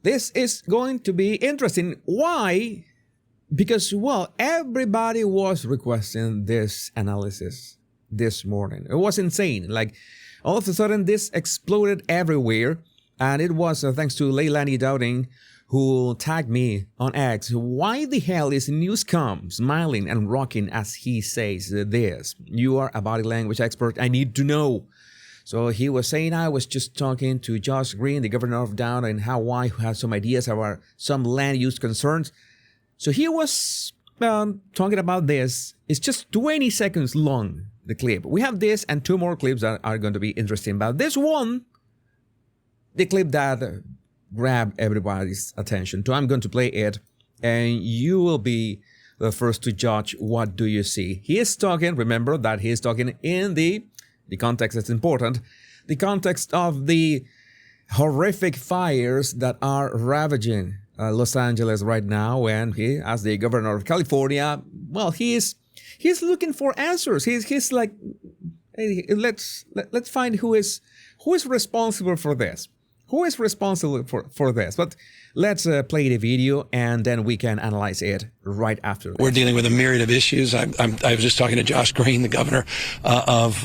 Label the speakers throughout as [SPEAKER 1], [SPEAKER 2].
[SPEAKER 1] This is going to be interesting. Why? Because, well, everybody was requesting this analysis this morning. It was insane. Like, all of a sudden, this exploded everywhere. And it was thanks to Leilani Dowding, who tagged me on X. Why the hell is Newsom smiling and rocking as he says this? You are a body language expert. I need to know. So he was saying, I was just talking to Josh Green, the governor of Down in Hawaii, who has some ideas about some land use concerns. So he was talking about this. It's just 20 seconds long, the clip. We have this and 2 more clips that are going to be interesting. But this one, the clip that grabbed everybody's attention. So I'm going to play it, and you will be the first to judge what do you see. He is talking, remember that he is talking in the context is important, the context of the horrific fires that are ravaging Los Angeles right now. And he, as the governor of California, well, he's looking for answers. He's like, hey, let's find who is responsible for this. Who is responsible for this? But let's play the video, and then we can analyze it right after this.
[SPEAKER 2] We're dealing with a myriad of issues. I was just talking to Josh Green, the governor of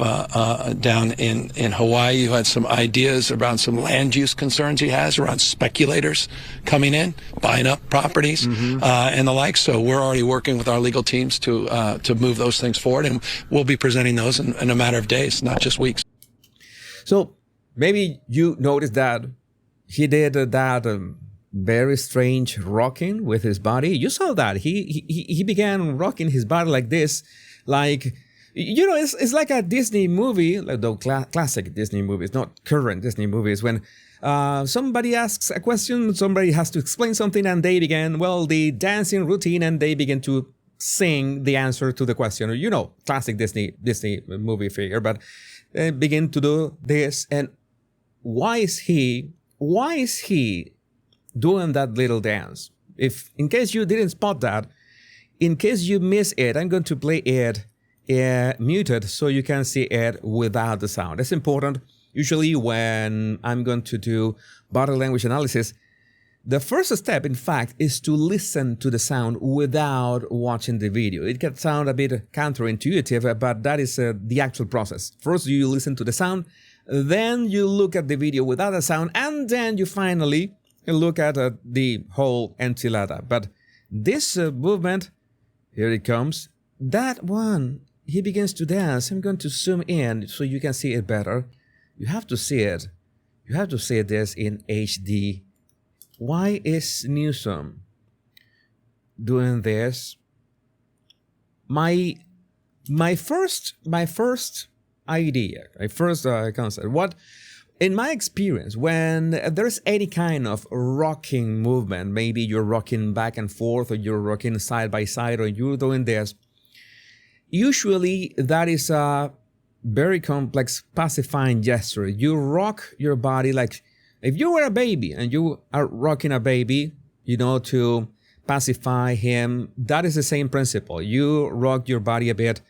[SPEAKER 2] down in Hawaii, who had some ideas around some land use concerns he has around speculators coming in, buying up properties, and the like. So we're already working with our legal teams to move those things forward, and we'll be presenting those in a matter of days, not just weeks.
[SPEAKER 1] So maybe you noticed that he did that very strange rocking with his body. You saw that. He began rocking his body like this, like, you know, it's like a Disney movie, like the classic Disney movies, not current Disney movies, when somebody asks a question, somebody has to explain something, and they begin, well, the dancing routine, and they begin to sing the answer to the question. You know, classic Disney movie figure, but they begin to do this. And why is he doing that little dance? If, in case you didn't spot that, in case you miss it, I'm going to play it muted so you can see it without the sound. It's important. Usually when I'm going to do body language analysis, the first step, in fact, is to listen to the sound without watching the video. It can sound a bit counterintuitive, but that is the actual process. First, you listen to the sound, then you look at the video without the sound, and then you finally look at the whole enchilada. But this movement, here it comes, that one, he begins to dance. I'm going to zoom in so you can see it better. You have to see it. You have to see this in HD. Why is Newsom doing this? My first idea, my first concept. What, in my experience, when there's any kind of rocking movement, maybe you're rocking back and forth, or you're rocking side by side, or you're doing this, usually that is a very complex pacifying gesture. You rock your body like if you were a baby and you are rocking a baby, you know, to pacify him. That is the same principle. You rock your body a bit,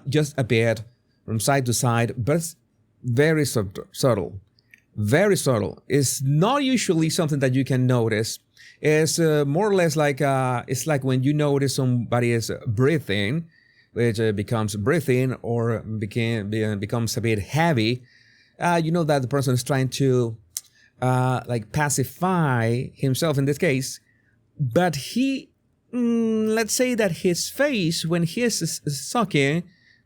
[SPEAKER 1] just a bit, from side to side, but it's very subtle. Very subtle. It's not usually something that you can notice. It's more or less like, it's like when you notice somebody is breathing, which becomes breathing or becomes a bit heavy. You know that the person is trying to like pacify himself in this case, but he, let's say that his face, when he is sucking,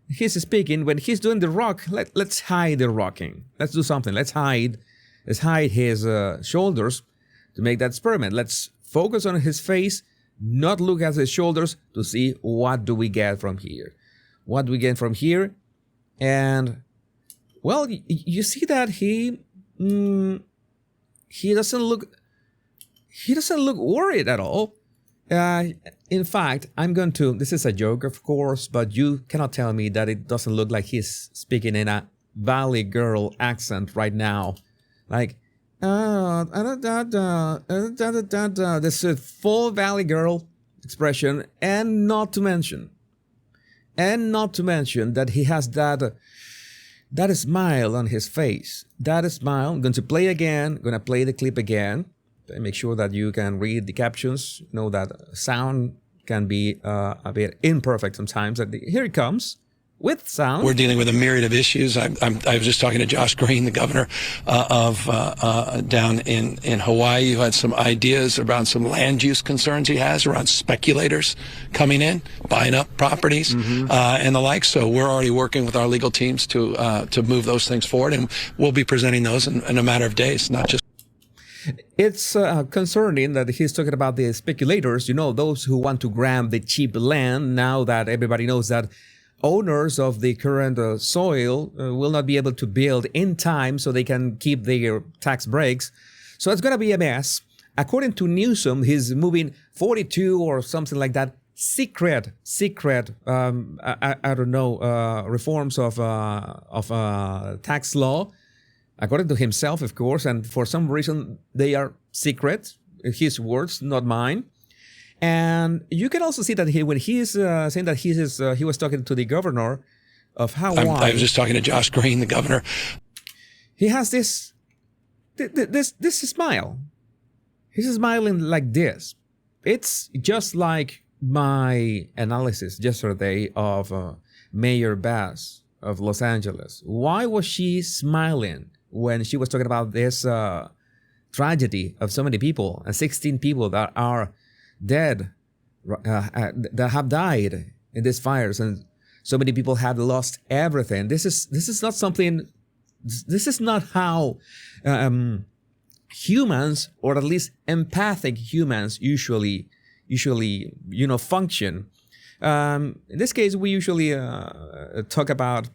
[SPEAKER 1] he's speaking, when he's doing the rock, let's hide the rocking. Let's do something. Let's hide his shoulders to make that experiment. Let's focus on his face, not look at his shoulders, to see what do we get from here. What do we get from here? And, well, you see that he doesn't look worried at all. In fact, this is a joke, of course, but you cannot tell me that it doesn't look like he's speaking in a Valley Girl accent right now. Like, this is full Valley Girl expression, and not to mention that he has that smile on his face. That smile, I'm going to play again, going to play the clip again. Make sure that you can read the captions. Know that sound can be a bit imperfect sometimes. And here it comes with sound.
[SPEAKER 2] We're dealing with a myriad of issues. I was just talking to Josh Green, the governor of down in Hawaii, who had some ideas around some land use concerns he has around speculators coming in, buying up properties, and the like. So we're already working with our legal teams to move those things forward, and we'll be presenting those in a matter of days, not just.
[SPEAKER 1] It's concerning that he's talking about the speculators, those who want to grab the cheap land now that everybody knows that owners of the current soil will not be able to build in time so they can keep their tax breaks. So it's going to be a mess. According to Newsom, he's moving 42 or something like that secret, I don't know, reforms of tax law. According to himself, of course, and for some reason they are secret, his words, not mine. And you can also see that when he's saying that he was talking to the governor of Hawaii.
[SPEAKER 2] I was just talking to Josh Green, the governor.
[SPEAKER 1] He has this smile. He's smiling like this. It's just like my analysis yesterday of Mayor Bass of Los Angeles. Why was she smiling when she was talking about this tragedy of so many people, 16 people that are dead, that have died in these fires, and so many people have lost everything? This is not something. This is not how humans, or at least empathic humans, usually function. In this case, we usually talk about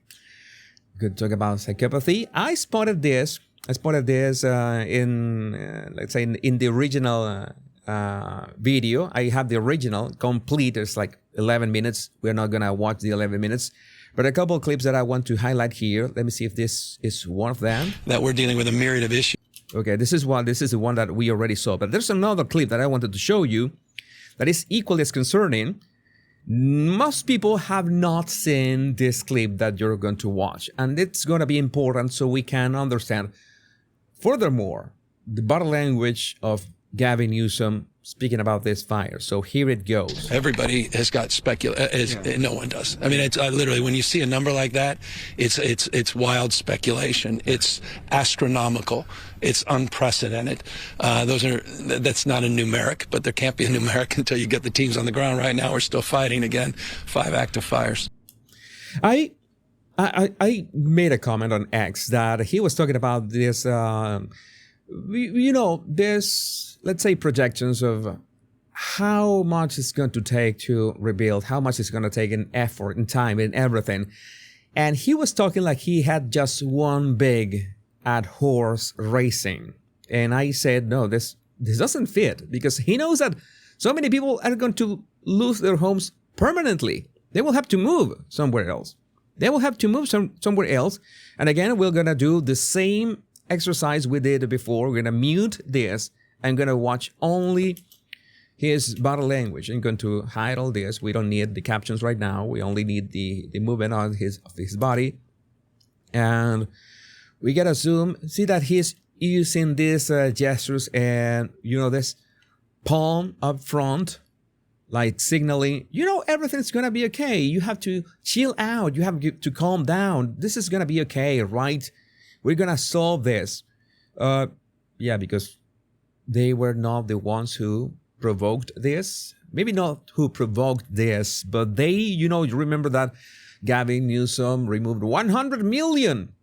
[SPEAKER 1] psychopathy. I spotted this in let's say in the original video. I have the original complete. It's like 11 minutes. We're not gonna watch the 11 minutes, but a couple of clips that I want to highlight here. Let me see if this is one of them.
[SPEAKER 2] That we're dealing with a myriad of issues.
[SPEAKER 1] Okay, this is the one that we already saw. But there's another clip that I wanted to show you that is equally as concerning. Most people have not seen this clip that you're going to watch, and it's going to be important so we can understand furthermore the body language of Gavin Newsom speaking about this fire. So here it goes.
[SPEAKER 2] Everybody has got no one does. I mean, it's literally, when you see a number like that, it's wild speculation. It's astronomical. It's unprecedented. That's not a numeric, but there can't be a numeric until you get the teams on the ground. Right now, we're still fighting again. 5 active fires.
[SPEAKER 1] I made a comment on X that he was talking about this, there's, let's say, projections of how much it's going to take to rebuild, how much it's going to take in effort and time and everything. And he was talking like he had just one big at horse racing. And I said, no, this doesn't fit, because he knows that so many people are going to lose their homes permanently. They will have to move somewhere else. Somewhere else. And again, we're going to do the same exercise we did before. We're going to mute this. I'm going to watch only his body language. I'm going to hide all this. We don't need the captions right now. We only need the movement of his body. And we got to see that he's using these gestures and, this palm up front, like signaling, everything's going to be okay. You have to chill out. You have to calm down. This is going to be okay, right? We're going to solve this. Because they were not the ones who provoked this. Maybe not who provoked this, but they, you remember that Gavin Newsom removed $100 million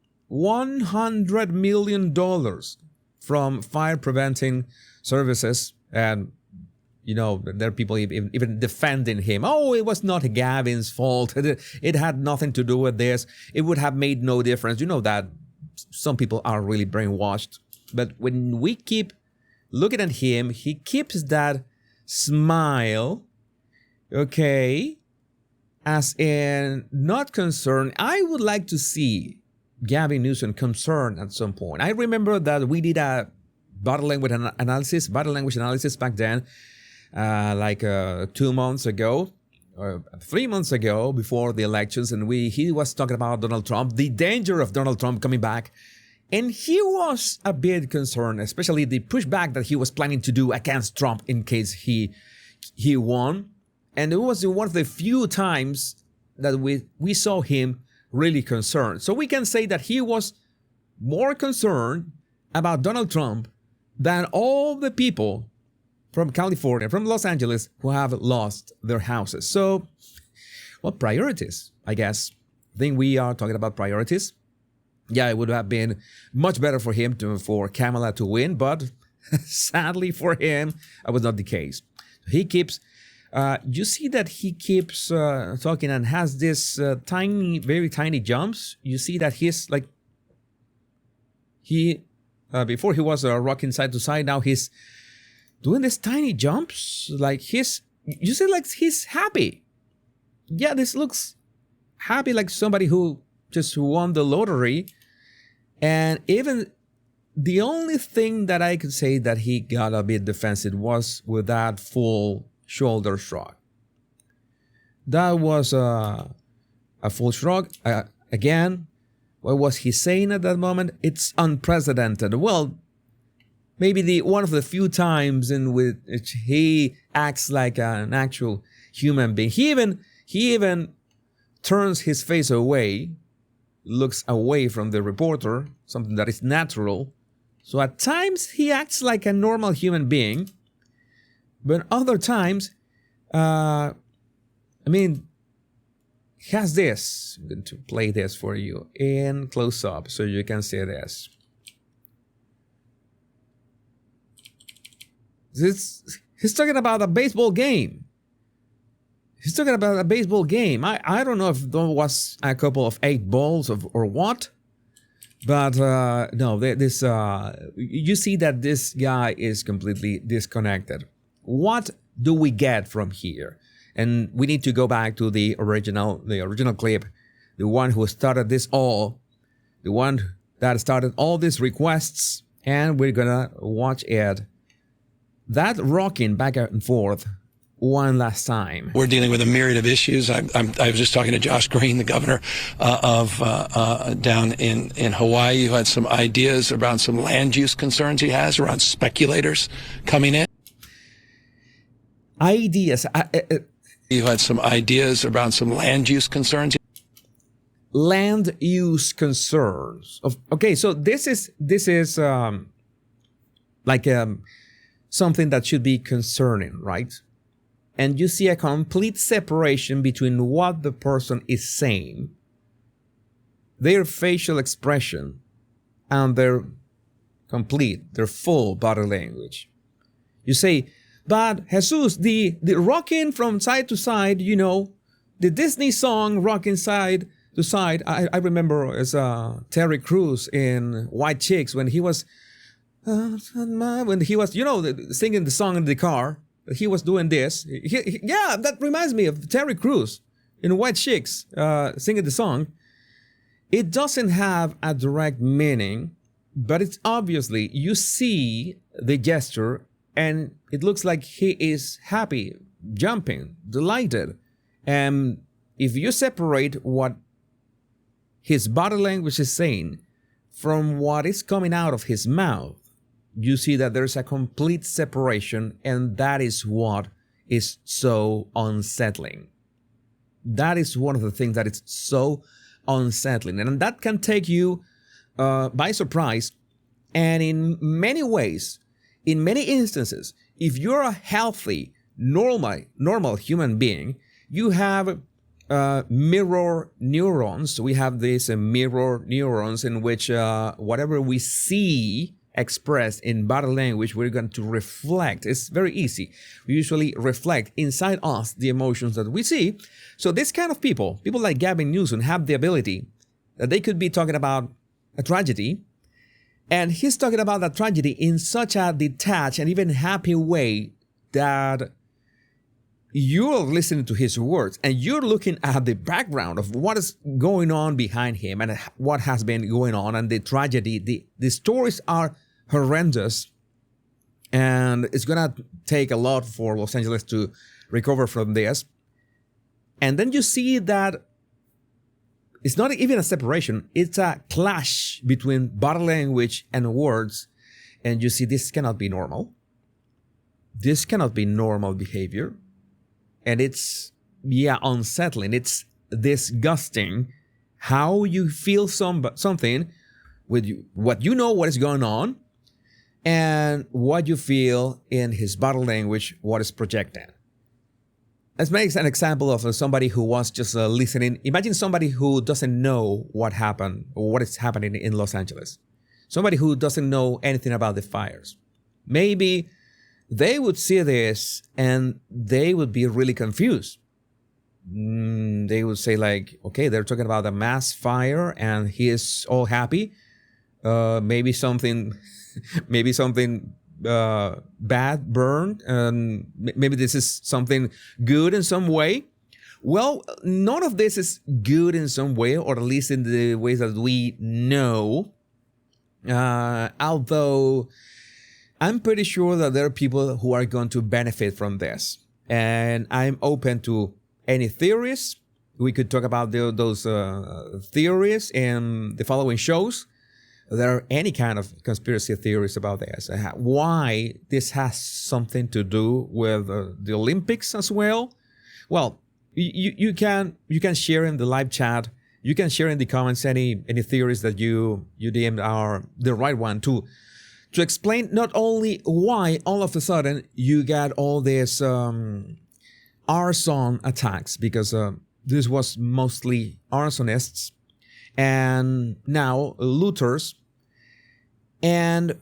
[SPEAKER 1] from fire preventing services. And, there are people even defending him. Oh, it was not Gavin's fault. It had nothing to do with this. It would have made no difference. You know that some people are really brainwashed. But when we keep looking at him, he keeps that smile, okay, as in not concerned. I would like to see Gavin Newsom concerned at some point. I remember that we did a body language analysis back then, 2 months ago, or 3 months ago, before the elections, and he was talking about Donald Trump, the danger of Donald Trump coming back And he was a bit concerned, especially the pushback that he was planning to do against Trump in case he won. And it was one of the few times that we saw him really concerned. So we can say that he was more concerned about Donald Trump than all the people from California, from Los Angeles, who have lost their houses. So, well, priorities, I guess. I think we are talking about priorities. Yeah, it would have been much better for him for Kamala to win, but sadly for him, that was not the case. He keeps, you see that he keeps talking and has this tiny, very tiny jumps. You see that he's like, before he was rocking side to side, now he's doing these tiny jumps. Like you see like he's happy. Yeah, this looks happy like somebody who just won the lottery. And even the only thing that I could say that he got a bit defensive was with that full shoulder shrug. That was a full shrug. Again, what was he saying at that moment? It's unprecedented. Well, maybe one of the few times in which he acts like an actual human being. He even turns his face away, looks away from the reporter, something that is natural. So at times he acts like a normal human being, but other times, he has this. I'm going to play this for you in close up so you can see this. He's talking about a baseball game. He's talking about a baseball game. I don't know if there was a couple of 8 balls or what, but no, you see that this guy is completely disconnected. What do we get from here? And we need to go back to the original clip, the one who started this all, the one that started all these requests, and we're gonna watch it. That rocking back and forth one last time.
[SPEAKER 2] We're dealing with a myriad of issues. I was just talking to Josh Green, the governor of down in Hawaii, who had some ideas around some land use concerns he has around speculators coming in.
[SPEAKER 1] Ideas.
[SPEAKER 2] You had some ideas around some land use concerns.
[SPEAKER 1] Land use concerns. Okay, so this is something that should be concerning, right? And you see a complete separation between what the person is saying, their facial expression, and their full body language. You say, but Jesus, the rocking from side to side, the Disney song rocking side to side. I remember as Terry Crews in White Chicks when he was singing the song in the car. He was doing this. Yeah, that reminds me of Terry Crews in White Chicks singing the song. It doesn't have a direct meaning, but it's obviously, you see the gesture and it looks like he is happy, jumping, delighted. And if you separate what his body language is saying from what is coming out of his mouth, you see that there's a complete separation, and that is what is so unsettling. That is one of the things that is so unsettling, and that can take you by surprise. And in many ways, in many instances, if you're a healthy, normal human being, you have mirror neurons. We have these mirror neurons in which whatever we see expressed in body language, we're going to reflect. It's very easy. We usually reflect inside us the emotions that we see. So this kind of people like Gavin Newsom, have the ability that they could be talking about a tragedy, and he's talking about that tragedy in such a detached and even happy way that you're listening to his words and you're looking at the background of what is going on behind him and what has been going on and the tragedy. The stories are horrendous, and it's gonna take a lot for Los Angeles to recover from this. And then you see that It's not even a separation. It's a clash between body language and words. And you see, this cannot be normal. This cannot be normal behavior. And it's, unsettling. It's disgusting how you feel something with what you know what is going on and what you feel in his body language, what is projected. Let's make an example of somebody who was just listening. Imagine somebody who doesn't know what happened or what is happening in Los Angeles. Somebody who doesn't know anything about the fires. Maybe they would see this and they would be really confused. They would say like, okay, they're talking about a mass fire and he is all happy. Maybe something bad burned, and maybe this is something good in some way. Well, none of this is good in some way, or at least in the ways that we know. Although I'm pretty sure that there are people who are going to benefit from this, and I'm open to any theories. We could talk about those theories in the following shows. There are any kind of conspiracy theories about this. Why this has something to do with the Olympics as well? Well, you can share in the live chat. You can share in the comments any theories that you deem are the right one to explain not only why all of a sudden you got all these arson attacks, because this was mostly arsonists and now looters. And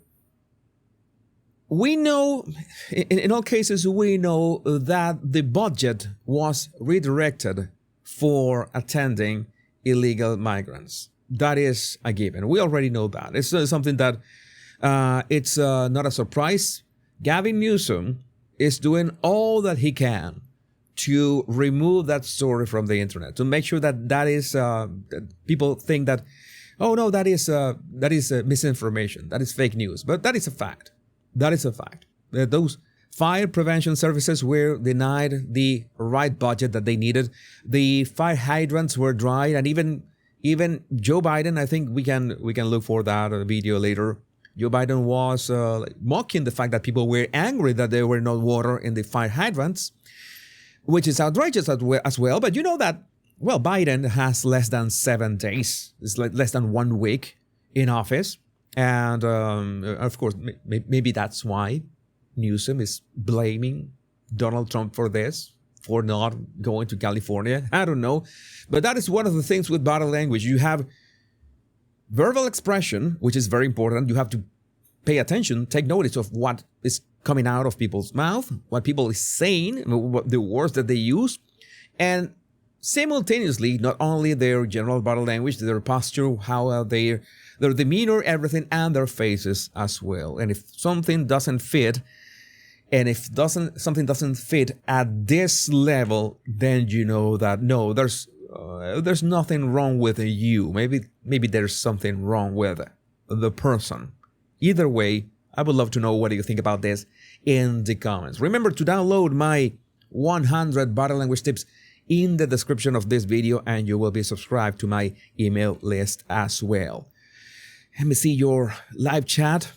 [SPEAKER 1] we know, in all cases, we know that the budget was redirected for attending illegal migrants. That is a given. We already know that. It's something that it's not a surprise. Gavin Newsom is doing all that he can to remove that story from the internet, to make sure that is that people think that, oh no, that is misinformation, that is fake news. But that is a fact. That is a fact. Those fire prevention services were denied the right budget that they needed. The fire hydrants were dried, and even Joe Biden, I think we can look for that video later. Joe Biden was mocking the fact that people were angry that there were no water in the fire hydrants, which is outrageous as well. But you know that, well, Biden has less than 7 days. It's like less than 1 week in office. And of course, maybe that's why Newsom is blaming Donald Trump for this, for not going to California. I don't know. But that is one of the things with body language. You have verbal expression, which is very important. You have to pay attention, take notice of what is coming out of people's mouth, what people is saying, the words that they use. And simultaneously, not only their general body language, their posture, how their demeanor, everything, and their faces as well. And if something doesn't fit, and if something doesn't fit at this level, then you know that no, there's nothing wrong with you. Maybe there's something wrong with the person. Either way, I would love to know what do you think about this in the comments. Remember to download my 100 body language tips in the description of this video, and you will be subscribed to my email list as well. Let me see your live chat.